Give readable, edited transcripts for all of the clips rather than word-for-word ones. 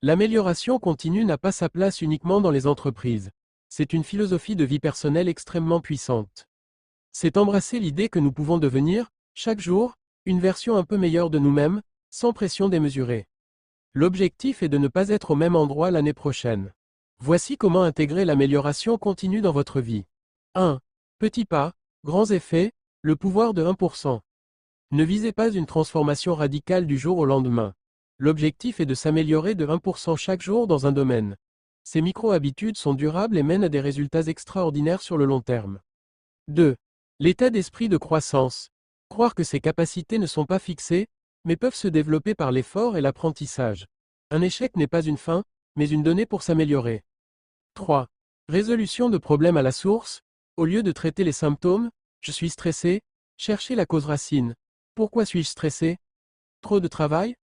L'amélioration continue n'a pas sa place uniquement dans les entreprises. C'est une philosophie de vie personnelle extrêmement puissante. C'est embrasser l'idée que nous pouvons devenir, chaque jour, une version un peu meilleure de nous-mêmes, sans pression démesurée. L'objectif est de ne pas être au même endroit l'année prochaine. Voici comment intégrer l'amélioration continue dans votre vie. 1. Petits pas, grands effets, le pouvoir de 1%. Ne visez pas une transformation radicale du jour au lendemain. L'objectif est de s'améliorer de 1% chaque jour dans un domaine. Ces micro-habitudes sont durables et mènent à des résultats extraordinaires sur le long terme. 2. L'état d'esprit de croissance. Croire que ses capacités ne sont pas fixées, mais peuvent se développer par l'effort et l'apprentissage. Un échec n'est pas une fin, mais une donnée pour s'améliorer. 3. Résolution de problèmes à la source. Au lieu de traiter les symptômes, je suis stressé, cherchez la cause racine. Pourquoi suis-je stressé? Trop de travail?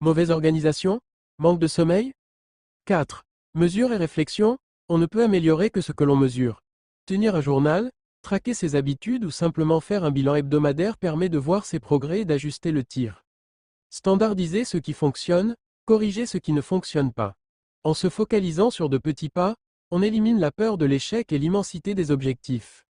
Mauvaise organisation? Manque de sommeil? 4. Mesure et réflexion. On ne peut améliorer que ce que l'on mesure. Tenir un journal, traquer ses habitudes ou simplement faire un bilan hebdomadaire permet de voir ses progrès et d'ajuster le tir. Standardiser ce qui fonctionne, corriger ce qui ne fonctionne pas. En se focalisant sur de petits pas, on élimine la peur de l'échec et l'immensité des objectifs.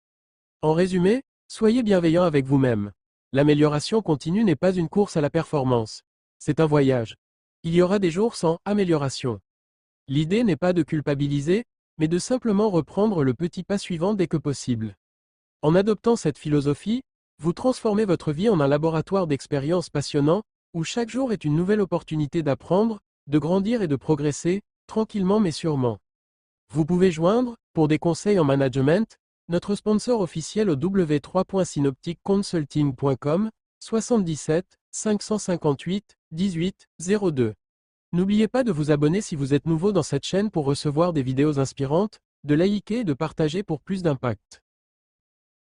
En résumé, soyez bienveillant avec vous-même. L'amélioration continue n'est pas une course à la performance. C'est un voyage. Il y aura des jours sans amélioration. L'idée n'est pas de culpabiliser, mais de simplement reprendre le petit pas suivant dès que possible. En adoptant cette philosophie, vous transformez votre vie en un laboratoire d'expériences passionnant, où chaque jour est une nouvelle opportunité d'apprendre, de grandir et de progresser, tranquillement mais sûrement. Vous pouvez joindre, pour des conseils en management, notre sponsor officiel au w3.synopticconsulting.com, 77 558 18 02. N'oubliez pas de vous abonner si vous êtes nouveau dans cette chaîne pour recevoir des vidéos inspirantes, de liker et de partager pour plus d'impact.